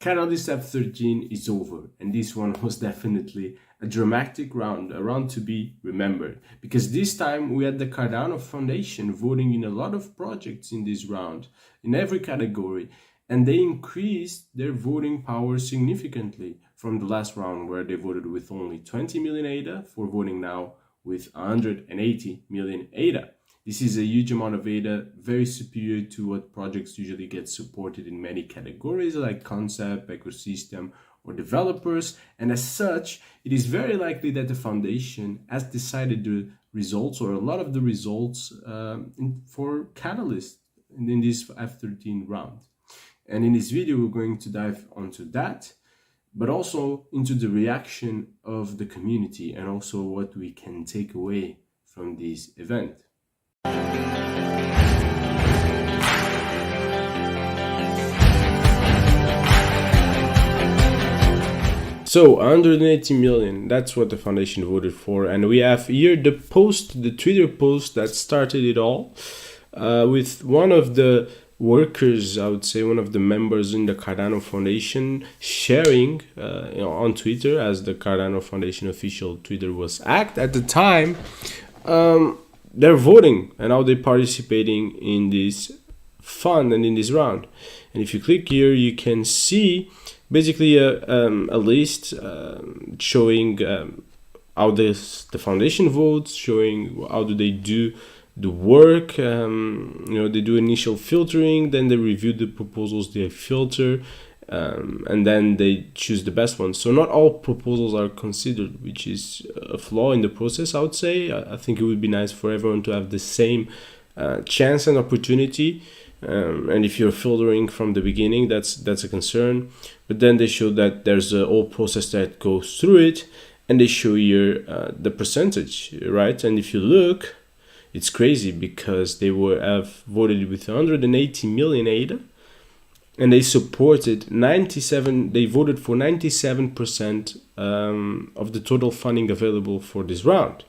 Catalyst F13 is over, and this one was definitely a dramatic round, a round to be remembered, because this time we had the Cardano Foundation voting in a lot of projects in this round, in every category, and they increased their voting power significantly from the last round where they voted with only 20 million ADA for voting now with 180 million ADA. This is a huge amount of ADA, very superior to what projects usually get supported in many categories like concept, ecosystem, or developers. And as such, it is very likely that the foundation has decided the results or a lot of the results for Catalyst in this F13 round. And in this video, we're going to dive onto that, but also into the reaction of the community and also what we can take away from this event. So 180 million, that's what the foundation voted for. And we have here the Twitter post that started it all with one of the workers, I would say one of the members in the Cardano Foundation, sharing on Twitter, as the Cardano Foundation official Twitter was hacked at the time. They're voting and how they're participating in this fund and in this round. And if you click here, you can see basically a list showing how the foundation votes, showing how do they do the work. They do initial filtering, then they review the proposals they filter, and then they choose the best ones. So not all proposals are considered, which is a flaw in the process, I would say. I think it would be nice for everyone to have the same chance and opportunity. And if you're filtering from the beginning, that's a concern. But then they show that there's a whole process that goes through it, and they show here the percentage, right? And if you look, it's crazy because they have voted with 180 million ADA, and they supported 97. They voted for 97% of the total funding available for this round.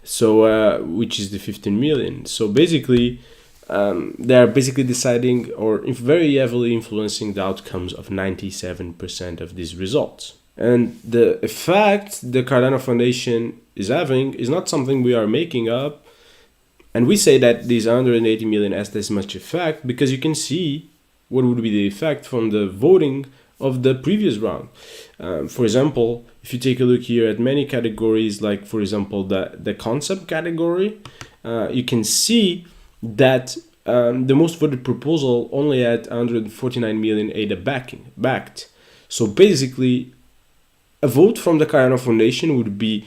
So, which is the 15 million. So basically, they are basically deciding or very heavily influencing the outcomes of 97% of these results. And the effect the Cardano Foundation is having is not something we are making up. And we say that these 180 million has this much effect because you can see what would be the effect from the voting of the previous round. For example, if you take a look here at many categories, like for example, the concept category, you can see that the most voted proposal only had 149 million ADA backed. So basically, a vote from the Cardano Foundation would be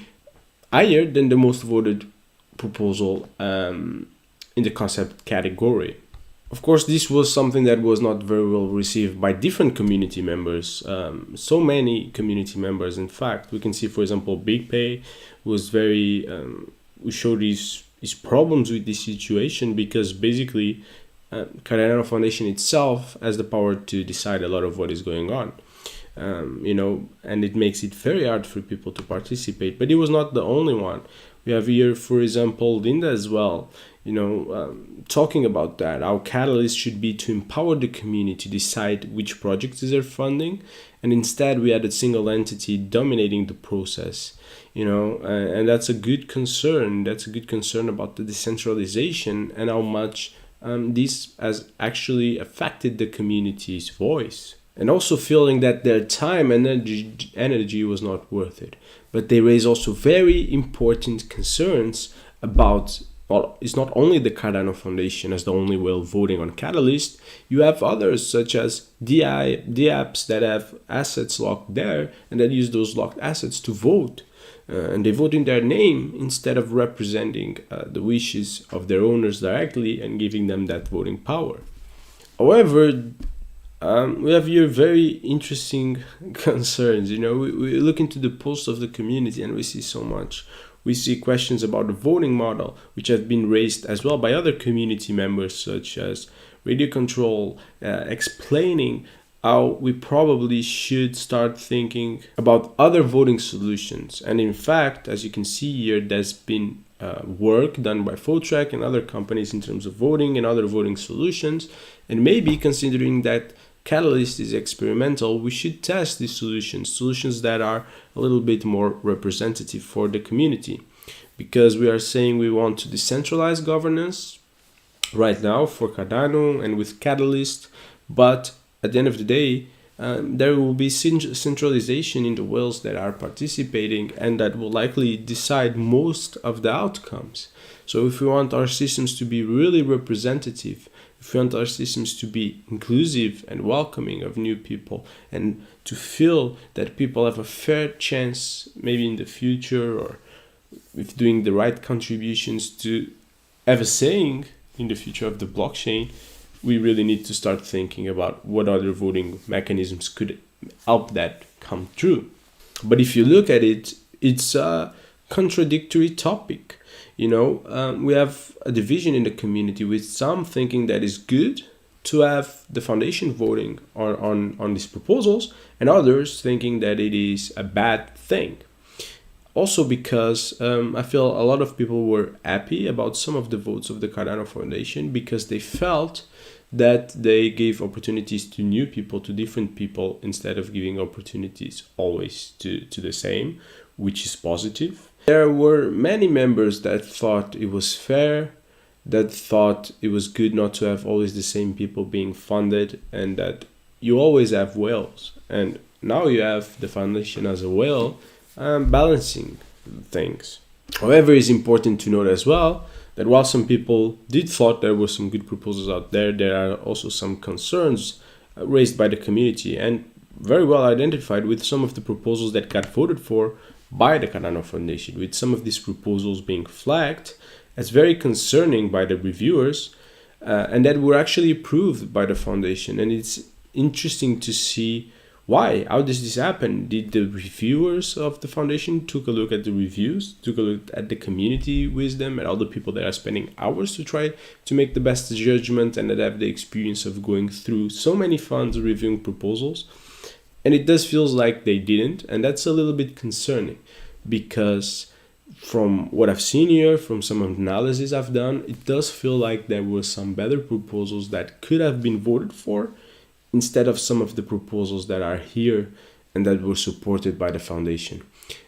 higher than the most voted proposal in the concept category. Of course, this was something that was not very well received by different community members. So many community members, in fact. We can see, for example, BigPay was very, who showed his problems with this situation because basically Cardano Foundation itself has the power to decide a lot of what is going on. And it makes it very hard for people to participate. But it was not the only one. We have here, for example, Linda as well, talking about that, how Catalyst should be to empower the community to decide which projects they're funding. And instead, we had a single entity dominating the process, and that's a good concern. That's a good concern about the decentralization and how much this has actually affected the community's voice. And also feeling that their time and energy was not worth it. But they raise also very important concerns about, well, it's not only the Cardano Foundation as the only one voting on Catalyst. You have others such as DApps that have assets locked there and that use those locked assets to vote. And they vote in their name instead of representing the wishes of their owners directly and giving them that voting power. However, we have here very interesting concerns. We look into the posts of the community and we see so much. We see questions about the voting model, which have been raised as well by other community members, such as Radio Control, explaining how we probably should start thinking about other voting solutions. And in fact, as you can see here, there's been work done by Fotrack and other companies in terms of voting and other voting solutions, and maybe considering that Catalyst is experimental, we should test these solutions that are a little bit more representative for the community. Because we are saying we want to decentralize governance right now for Cardano and with Catalyst, but at the end of the day, there will be centralization in the whales that are participating, and that will likely decide most of the outcomes. So if we want our systems to be really representative, if we want our systems to be inclusive and welcoming of new people, and to feel that people have a fair chance maybe in the future, or with doing the right contributions, to have a saying in the future of the blockchain, we really need to start thinking about what other voting mechanisms could help that come true. But if you look at it, it's a contradictory topic. We have a division in the community, with some thinking that it's good to have the foundation voting on these proposals, and others thinking that it is a bad thing. Also because I feel a lot of people were happy about some of the votes of the Cardano Foundation, because they felt that they gave opportunities to new people, to different people, instead of giving opportunities always to the same, which is positive. There were many members that thought it was fair, that thought it was good not to have always the same people being funded, and that you always have whales. And now you have the foundation as a whale, balancing things. However, it's important to note as well that while some people did thought there were some good proposals out there, there are also some concerns raised by the community, and very well identified with some of the proposals that got voted for by the Cardano Foundation, with some of these proposals being flagged as very concerning by the reviewers, and that were actually approved by the foundation. And it's interesting to see why. How does this happen? Did the reviewers of the foundation took a look at the reviews, took a look at the community wisdom, and all the people that are spending hours to try to make the best judgment, and that have the experience of going through so many funds reviewing proposals? And it does feel like they didn't, and that's a little bit concerning, because from what I've seen here, from some analysis I've done, it does feel like there were some better proposals that could have been voted for, instead of some of the proposals that are here and that were supported by the foundation.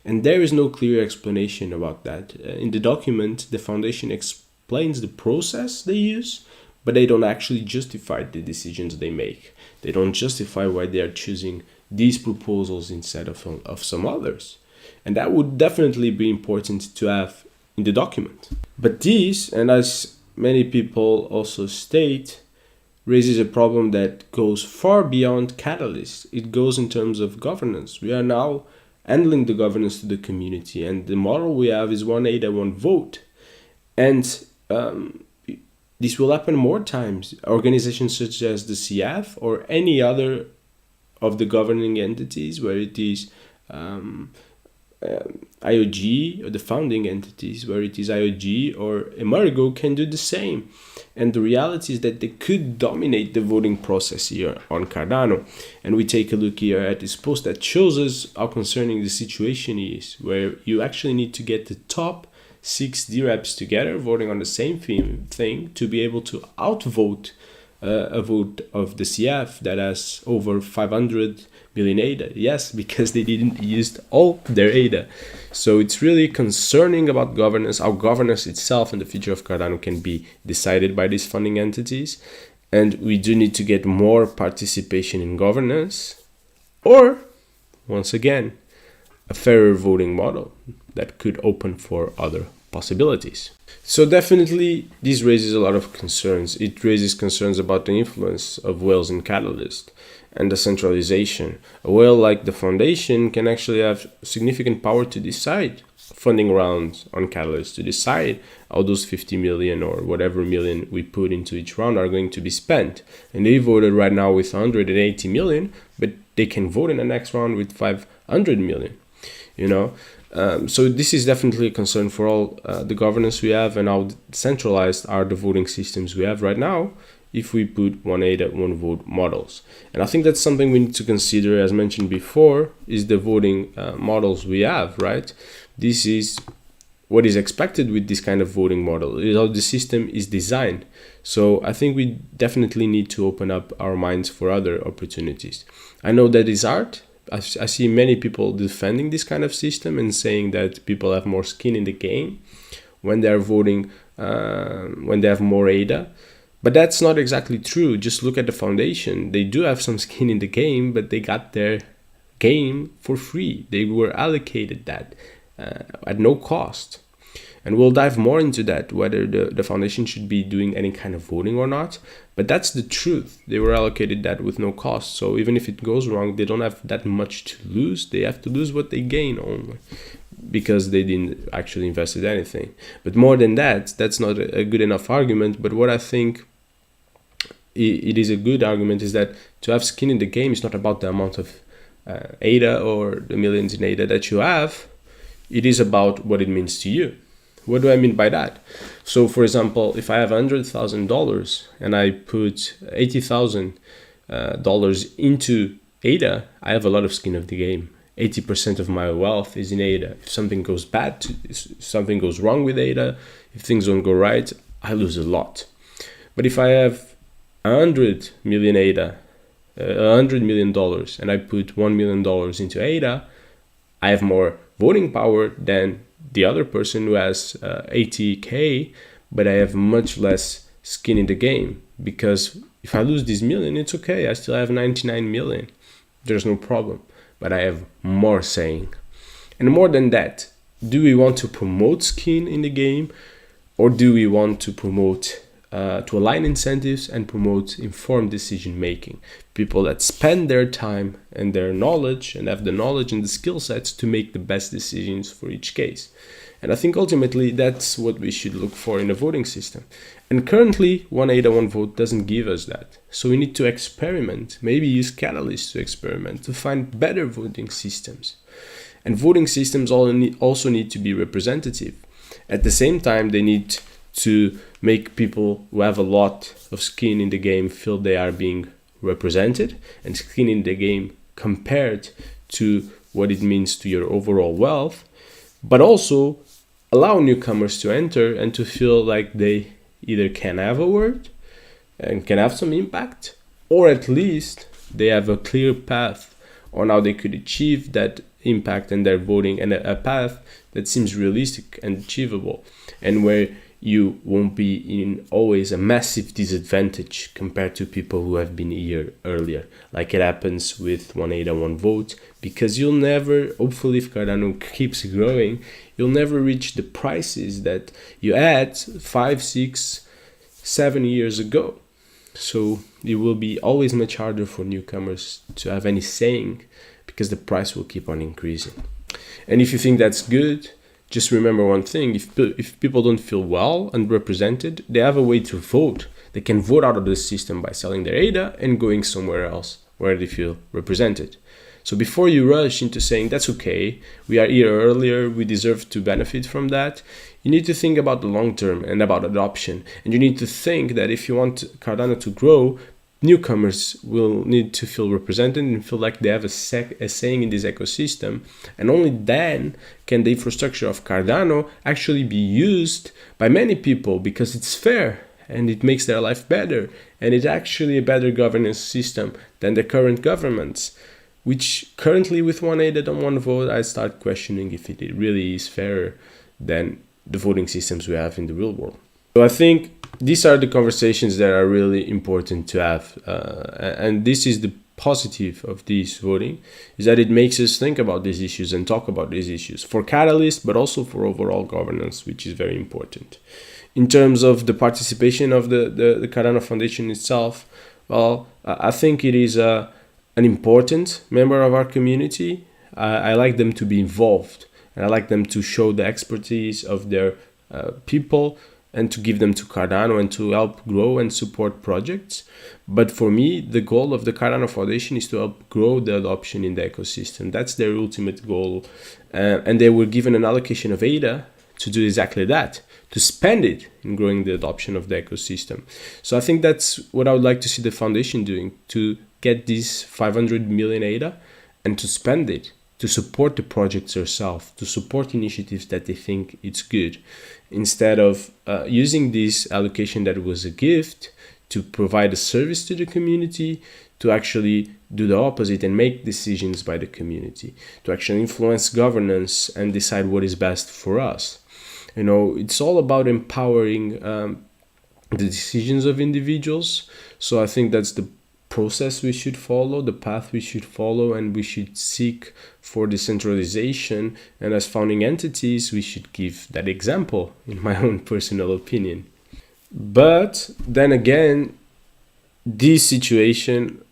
And there is no clear explanation about that. In the document, the foundation explains the process they use, but they don't actually justify the decisions they make. They don't justify why they are choosing these proposals instead of some others. And that would definitely be important to have in the document. But these, and as many people also state, raises a problem that goes far beyond Catalyst. It goes in terms of governance. We are now handling the governance to the community, and the model we have is one ADA, one vote. And this will happen more times. Organizations such as the CF or any other of the governing entities, where it is IOG, or the founding entities, where it is IOG or Embargo, can do the same. And the reality is that they could dominate the voting process here on Cardano. And we take a look here at this post that shows us how concerning the situation is, where you actually need to get the top 6 DREPs together voting on the same thing to be able to outvote a vote of the CF that has over 500 million ADA. Yes, because they didn't use all their ADA. So it's really concerning about governance, how governance itself and the future of Cardano can be decided by these funding entities. And we do need to get more participation in governance, or, once again, a fairer voting model that could open for other possibilities. So definitely this raises a lot of concerns. It raises concerns about the influence of whales in Catalyst and the centralization. A whale like the foundation can actually have significant power to decide funding rounds on Catalyst, to decide how those 50 million or whatever million we put into each round are going to be spent. And they voted right now with 180 million, but they can vote in the next round with 500 million, So this is definitely a concern for all the governance we have, and how centralized are the voting systems we have right now if we put one ADA, one vote models. And I think that's something we need to consider, as mentioned before, is the voting models we have, right? This is what is expected with this kind of voting model, is how the system is designed. So I think we definitely need to open up our minds for other opportunities. I know that is hard. I see many people defending this kind of system and saying that people have more skin in the game when they are voting, when they have more ADA. But that's not exactly true. Just look at the foundation. They do have some skin in the game, but they got their game for free. They were allocated that at no cost. And we'll dive more into that, whether the foundation should be doing any kind of voting or not. But that's the truth. They were allocated that with no cost. So even if it goes wrong, they don't have that much to lose. They have to lose what they gain only, because they didn't actually invest in anything. But more than that, that's not a good enough argument. But what I think it is a good argument is that to have skin in the game is not about the amount of ADA or the millions in ADA that you have. It is about what it means to you. What do I mean by that? So, for example, if I have $100,000 and I put $80,000 into ADA, I have a lot of skin of the game. 80% of my wealth is in ADA. If something goes bad, if something goes wrong with ADA, if things don't go right, I lose a lot. But if I have 100 million ADA, $100 million, and I put $1 million into ADA, I have more voting power than the other person who has 80K, but I have much less skin in the game, because if I lose this million, it's okay. I still have 99 million. There's no problem, but I have more saying. And more than that, do we want to promote skin in the game, or do we want to promote to align incentives and promote informed decision making? People that spend their time and their knowledge and have the knowledge and the skill sets to make the best decisions for each case. And I think ultimately that's what we should look for in a voting system. And currently, one ADA, one vote doesn't give us that. So we need to experiment, maybe use Catalyst to experiment, to find better voting systems. And voting systems also need to be representative. At the same time, they need to make people who have a lot of skin in the game feel they are being represented, and skin in the game compared to what it means to your overall wealth, but also allow newcomers to enter and to feel like they either can have a word and can have some impact, or at least they have a clear path on how they could achieve that impact and their voting, and a path that seems realistic and achievable, and where you won't be in always a massive disadvantage compared to people who have been here earlier, like it happens with one ADA, one vote, because you'll never, hopefully if Cardano keeps growing, you'll never reach the prices that you had 5, 6, 7 years ago. So it will be always much harder for newcomers to have any saying, because the price will keep on increasing. And if you think that's good, just remember one thing: if people don't feel well and represented, they have a way to vote. They can vote out of the system by selling their ADA and going somewhere else where they feel represented. So before you rush into saying that's okay, we are here earlier, we deserve to benefit from that, you need to think about the long term and about adoption. And you need to think that if you want Cardano to grow, newcomers will need to feel represented and feel like they have a saying in this ecosystem. And only then can the infrastructure of Cardano actually be used by many people, because it's fair and it makes their life better. And it's actually a better governance system than the current governments, which currently with one ADA and one vote, I start questioning if it really is fairer than the voting systems we have in the real world. So I think these are the conversations that are really important to have. And this is the positive of this voting, is that it makes us think about these issues and talk about these issues for Catalyst, but also for overall governance, which is very important. In terms of the participation of the Cardano Foundation itself, well, I think it is an important member of our community. I like them to be involved, and I like them to show the expertise of their people, and to give them to Cardano and to help grow and support projects. But for me, the goal of the Cardano Foundation is to help grow the adoption in the ecosystem. That's their ultimate goal. And they were given an allocation of ADA to do exactly that, to spend it in growing the adoption of the ecosystem. So I think that's what I would like to see the foundation doing, to get this 500 million ADA and to spend it to support the projects themselves, to support initiatives that they think it's good, instead of using this allocation that was a gift to provide a service to the community, to actually do the opposite and make decisions by the community, to actually influence governance and decide what is best for us. You know, it's all about empowering the decisions of individuals. So I think that's the process we should follow, the path we should follow, and we should seek for decentralization. And as founding entities, we should give that example, in my own personal opinion. But then again, this situation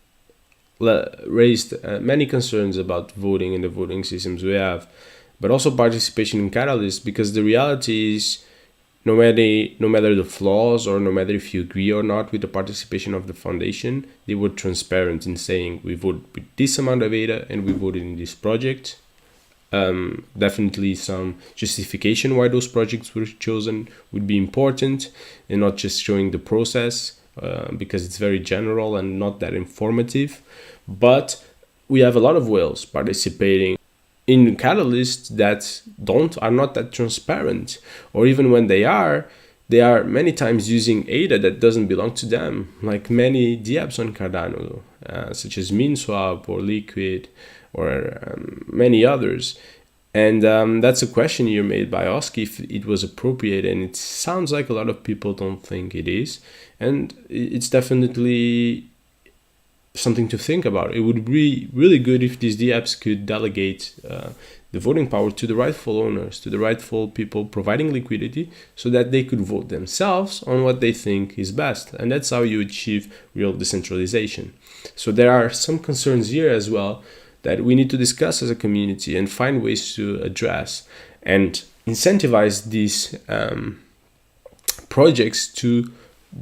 raised many concerns about voting and the voting systems we have, but also participation in Catalyst, because the reality is, no matter the flaws, or no matter if you agree or not with the participation of the foundation, they were transparent in saying we voted with this amount of ADA and we voted in this project. Definitely some justification why those projects were chosen would be important, and not just showing the process, because it's very general and not that informative. But we have a lot of whales participating in Catalyst that are not that transparent, or even when they are many times using ADA that doesn't belong to them, like many DApps on Cardano, such as MinSwap or Liquid, or many others. And that's a question here made by Oski, if it was appropriate, and it sounds like a lot of people don't think it is, and it's definitely something to think about. It would be really good if these DApps could delegate the voting power to the rightful owners, to the rightful people providing liquidity, so that they could vote themselves on what they think is best. And that's how you achieve real decentralization. So there are some concerns here as well that we need to discuss as a community and find ways to address and incentivize these projects to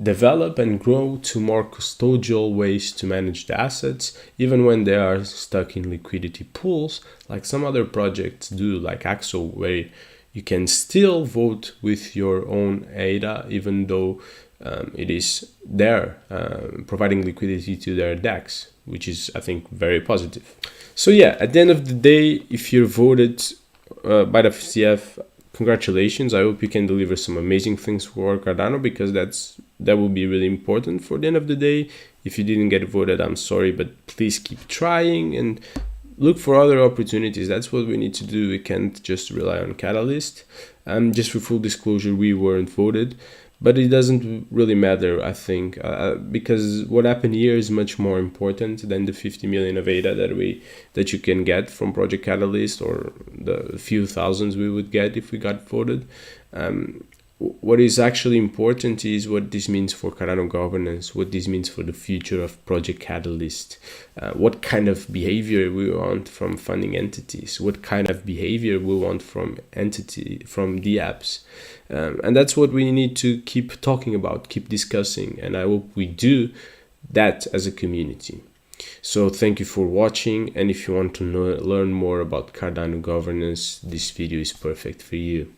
develop and grow to more custodial ways to manage the assets, even when they are stuck in liquidity pools, like some other projects do, like Axo, where you can still vote with your own ADA, even though it is there providing liquidity to their DEX, which is, I think, very positive. So yeah, at the end of the day, if you're voted by the FCF, congratulations. I hope you can deliver some amazing things for Cardano, because that will be really important for the end of the day. If you didn't get voted, I'm sorry, but please keep trying and look for other opportunities. That's what we need to do. We can't just rely on Catalyst. Just for full disclosure, we weren't voted, but it doesn't really matter, I think, because what happened here is much more important than the 50 million of ADA that you can get from Project Catalyst, or the few thousands we would get if we got voted. What is actually important is what this means for Cardano governance, what this means for the future of Project Catalyst, what kind of behavior we want from funding entities, what kind of behavior we want from the apps. And that's what we need to keep talking about, keep discussing, and I hope we do that as a community. So thank you for watching, and if you want to learn more about Cardano governance, this video is perfect for you.